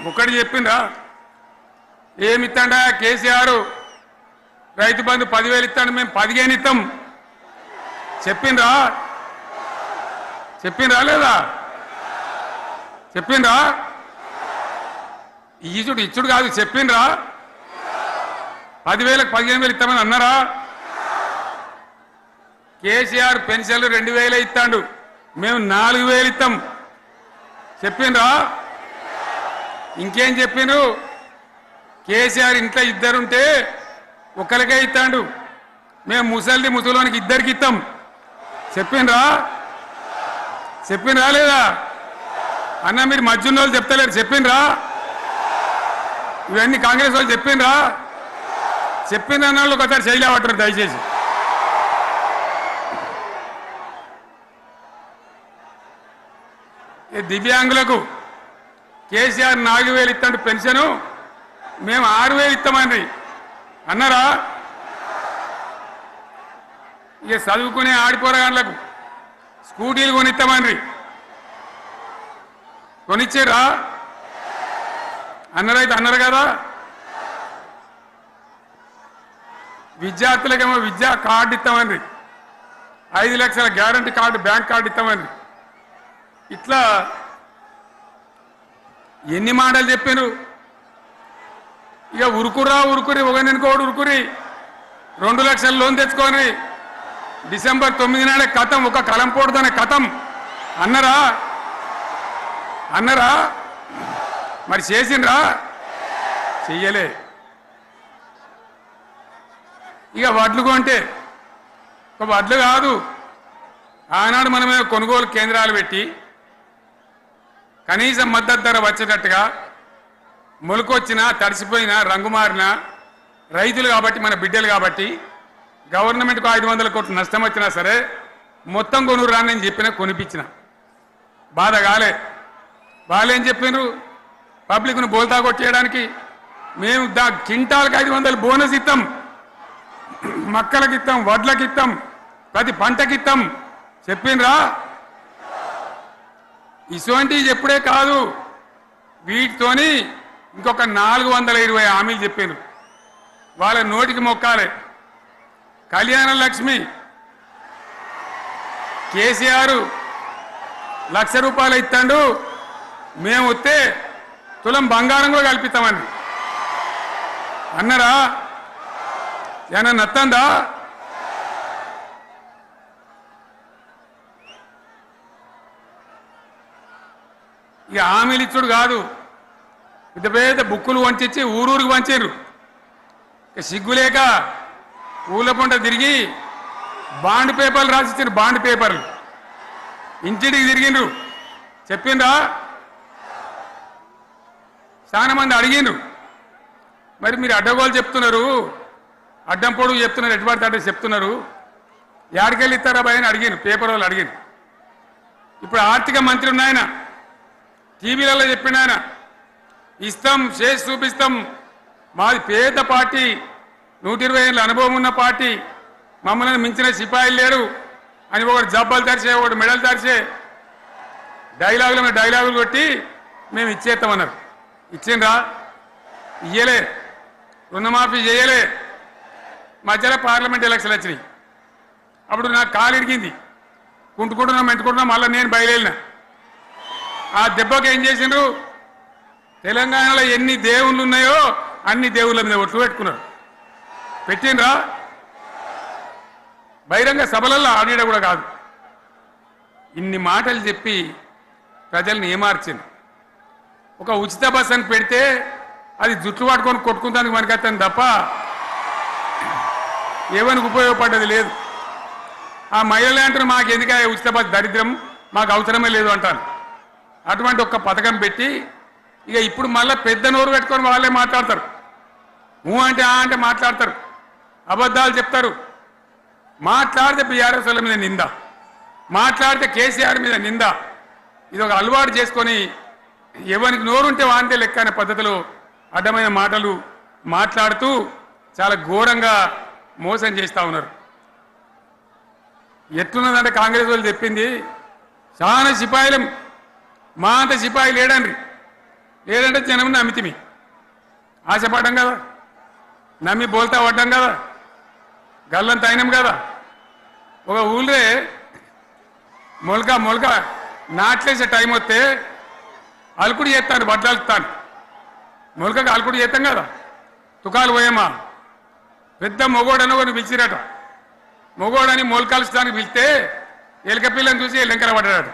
ఒకటి చెప్పిందా ఏమిత్తాడా కేసీఆర్ రైతు బంధు 10,000 ఇస్తాడు మేము 15 ఇస్తాం చెప్పిండ్రా లేదా చెప్పిండ్రా ఇచ్చుడు కాదు చెప్పిండ్రా 10,000కు 15,000 ఇస్తామని అన్నారా కేసీఆర్ పెన్షన్లు 2,000 ఇస్తాడు మేము 4,000 ఇస్తాం చెప్పిండ్రా ఇంకేం చెప్పిండ్రు కేసీఆర్ ఇంట్లో ఇద్దరుంటే ఒకరికే ఇస్తాడు మేము ముసలోనికి ఇద్దరికి ఇస్తాం చెప్పిండ్రా లేదా అన్న మీరు మధ్యన్న వాళ్ళు చెప్తలేరు చెప్పిండ్రా ఇవన్నీ కాంగ్రెస్ వాళ్ళు చెప్పిండ్రా చెప్పిండ్రు అన్న వాళ్ళు ఒకసారి చేయలేవటారు దయచేసి దివ్యాంగులకు కేసీఆర్ 4,000 ఇస్తాడు పెన్షను మేము 6,000 ఇస్తామని అన్నారా ఇక చదువుకునే ఆడిపోరగాళ్ళకు స్కూటీలు కొనిస్తామని కొనిచ్చారా అన్నారైతే అన్నారు కదా విద్యార్థులకేమో విద్యా కార్డు ఇస్తామని 5 లక్షల గ్యారంటీ కార్డు బ్యాంక్ కార్డు ఇస్తామని ఇట్లా ఎన్ని మాటలు చెప్పారు ఇక ఉరుకురి ఒకరినుకోడు ఉరుకురి 2 లక్షల లోన్ తెచ్చుకొని డిసెంబర్ 9 నాడే కథం ఒక కలంపోడుతోనే కథం అన్నరా మరి చేసిండ్రా చెయ్యలే ఇక వడ్లు కొంటే ఒక వడ్లు కాదు ఆనాడు మనమే కొనుగోలు కేంద్రాలు పెట్టి కనీసం మద్దతు ధర వచ్చేటట్టుగా మొలకొచ్చినా తడిసిపోయినా రంగు మారినా రైతులు కాబట్టి మన బిడ్డలు కాబట్టి గవర్నమెంట్కు 500 కోట్లు నష్టం వచ్చినా సరే మొత్తం కొనురా నేను చెప్పినా కొనిపించిన బాధ వాళ్ళేం చెప్పినారు పబ్లిక్ను బోల్తా కొట్టేయడానికి మేము క్వింటాల్కి 500 బోనస్ ఇస్తాం మక్కలకి ఇస్తాం వడ్లకి ఇస్తాం ప్రతి పంటకి ఇస్తాం చెప్పిండ్రా ఇటువంటివి చెప్పుడే కాదు వీటితోని ఇంకొక 420 హామీలు చెప్పారు వాళ్ళ నోటికి మొక్కాలే కళ్యాణ లక్ష్మి కేసీఆర్ ₹1,00,000 ఇస్తాడు మేము వస్తే తులం బంగారం కూడా కల్పిస్తామని అన్నారా ఏమన్నా నత్తందా ఇక హామీలు ఇచ్చుడు కాదు పెద్ద పెద్ద బుక్కులు వంచి ఊరూరికి వంచారు ఇక సిగ్గులేక ఊళ్ళ పంట తిరిగి బాండ్ పేపర్లు రాసిచ్చారు బాండ్ పేపర్లు ఇంటికి తిరిగిండ్రు చెప్పిండ్రా చాలా మంది అడిగిండ్రు మరి మీరు అడ్డగోలు చెప్తున్నారు అడ్డం పొడుగు చెప్తున్నారు ఎటువంటి అడ్డ చెప్తున్నారు యాడికెళ్ళి ఇస్తారా భయ అని అడిగిండ్రు పేపర్ వాళ్ళు అడిగిండ్రు ఇప్పుడు ఆర్థిక మంత్రి ఉన్నాయన టీవీలలో చెప్పిండు ఆయన ఇస్తాం చేసి చూపిస్తాం మాది పేద పార్టీ 120 ఏళ్ళ అనుభవం ఉన్న పార్టీ మమ్మల్ని మించిన సిపాయిలు లేరు అని ఒకటి జబ్బలు తరిచే ఒకటి మెడలు తరిచే డైలాగులు కొట్టి మేము ఇచ్చేస్తామన్నారు ఇచ్చిండ్రా ఇయ్యలే రుణమాఫీ చేయలే మధ్యలో పార్లమెంట్ ఎలక్షన్లు వచ్చినాయి అప్పుడు నాకు కాలు ఇరిగింది మెంటుకుంటున్నాం మళ్ళీ నేను బయలుదేరిన ఆ దెబ్బకి ఏం చేసిండ్రు తెలంగాణలో ఎన్ని దేవుళ్ళు ఉన్నాయో అన్ని దేవుళ్ళ మీద ఒట్లు పెట్టుకున్నారు పెట్టిండ్రా బహిరంగ సభలలో ఆడిడ కూడా కాదు ఇన్ని మాటలు చెప్పి ప్రజల్ని ఏమార్చింది ఒక ఉచిత బస్ అని పెడితే అది జుట్లు పట్టుకొని కొట్టుకుందానికి మనకత్తాను తప్ప ఏమనికి ఉపయోగపడ్డది లేదు ఆ మహిళలు అంటారు మాకు ఎందుక ఉచిత బస్ దరిద్రం మాకు అవసరమే లేదు అంటారు అటువంటి ఒక పథకం పెట్టి ఇక ఇప్పుడు మళ్ళీ పెద్ద నోరు పెట్టుకొని వాళ్ళే మాట్లాడతారు అంటే మాట్లాడతారు అబద్ధాలు చెప్తారు మాట్లాడితే బీఆర్ఎస్ వాళ్ళ మీద నింద మాట్లాడితే కేసీఆర్ మీద నింద ఇది ఒక అలవాటు చేసుకొని ఎవరికి నోరుంటే వాంతే లెక్క అనే పద్ధతిలో అడ్డమైన మాటలు మాట్లాడుతూ చాలా ఘోరంగా మోసం చేస్తూ ఉన్నారు ఎట్లున్నదంటే కాంగ్రెస్ వాళ్ళు చెప్పింది చాలా సిపాయిలం మా అంత సిపాయి లేడండి లేదంటే జనం నమ్మితిమి ఆశపడ్డాం కదా, నమ్మి బోల్తా పడ్డాం కదా, గల్లంత అయినాం కదా. ఒక ఊళ్ళే మొలక నాట్లేసే టైం వస్తే అలుకుడు చేస్తాను, బట్టలుతాను. మొలకకు అలుకుడు చేస్తాం కదా, తుకాలు పోయేమా పెద్ద మొగోడని కొన్ని పిలిచిరట. మొగోడని మొలకలుస్తానికి పిలిస్తే ఎలుక పిల్లని చూసి ఎల్లంకర పడ్డాడు.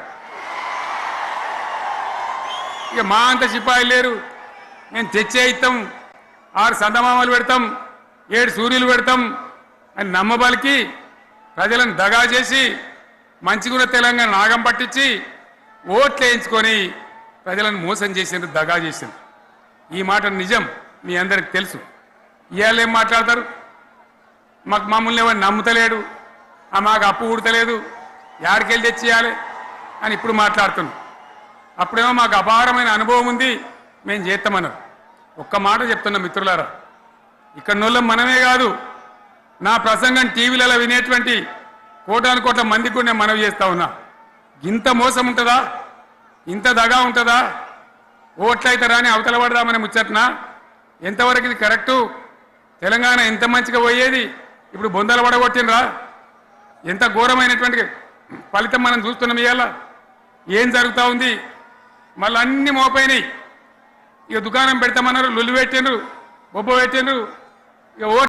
ఇక మా అంత సిపాయిలు లేరు, మేము తెచ్చే ఇస్తాం, 6 సందమామలు పెడతాం, 7 సూర్యులు పెడతాం అని నమ్మబలికి ప్రజలను దగా చేసి మంచిగున్న తెలంగాణ నాగం పట్టించి ఓట్లు వేయించుకొని ప్రజలను మోసం చేసిండ్రు, దగా చేసిండ్రు. ఈ మాట నిజం, మీ అందరికి తెలుసు. ఇవాళ ఏం మాట్లాడతారు, మమ్మల్ని ఎవరు నమ్ముతలేడు, మాకు అప్పు ఉడతలేదు, యాడికెళ్ళి తెచ్చియాలి అని ఇప్పుడు మాట్లాడుతున్నాం. అప్పుడేమో మాకు అపారమైన అనుభవం ఉంది, మేము చేస్తామన్నారు. ఒక్క మాట చెప్తున్నాం మిత్రులారా, ఇక్కడ నోళ్ళం మనమే కాదు, నా ప్రసంగం టీవీలలో వినేటువంటి కోటాను కోట్ల మందికి కూడా నేను మనవి చేస్తా ఉన్నా. ఇంత మోసం ఉంటుందా, ఇంత దగా ఉంటుందా? ఓట్లయితే రాని అవతల పడదామని ముచ్చట్నా? ఎంతవరకు ఇది కరెక్టు? తెలంగాణ ఎంత మంచిగా పోయేది, ఇప్పుడు బొందలు పడగొట్టినరా? ఎంత ఘోరమైనటువంటి ఫలితం మనం చూస్తున్నాం. ఇవాళ ఏం జరుగుతూ ఉంది? మళ్ళీ అన్ని మోపైనాయి. ఇక దుకాణం పెడతామన్నారు, లొల్లు పెట్టిండ్రు, బొబ్బ పెట్టిండ్రు. ఇక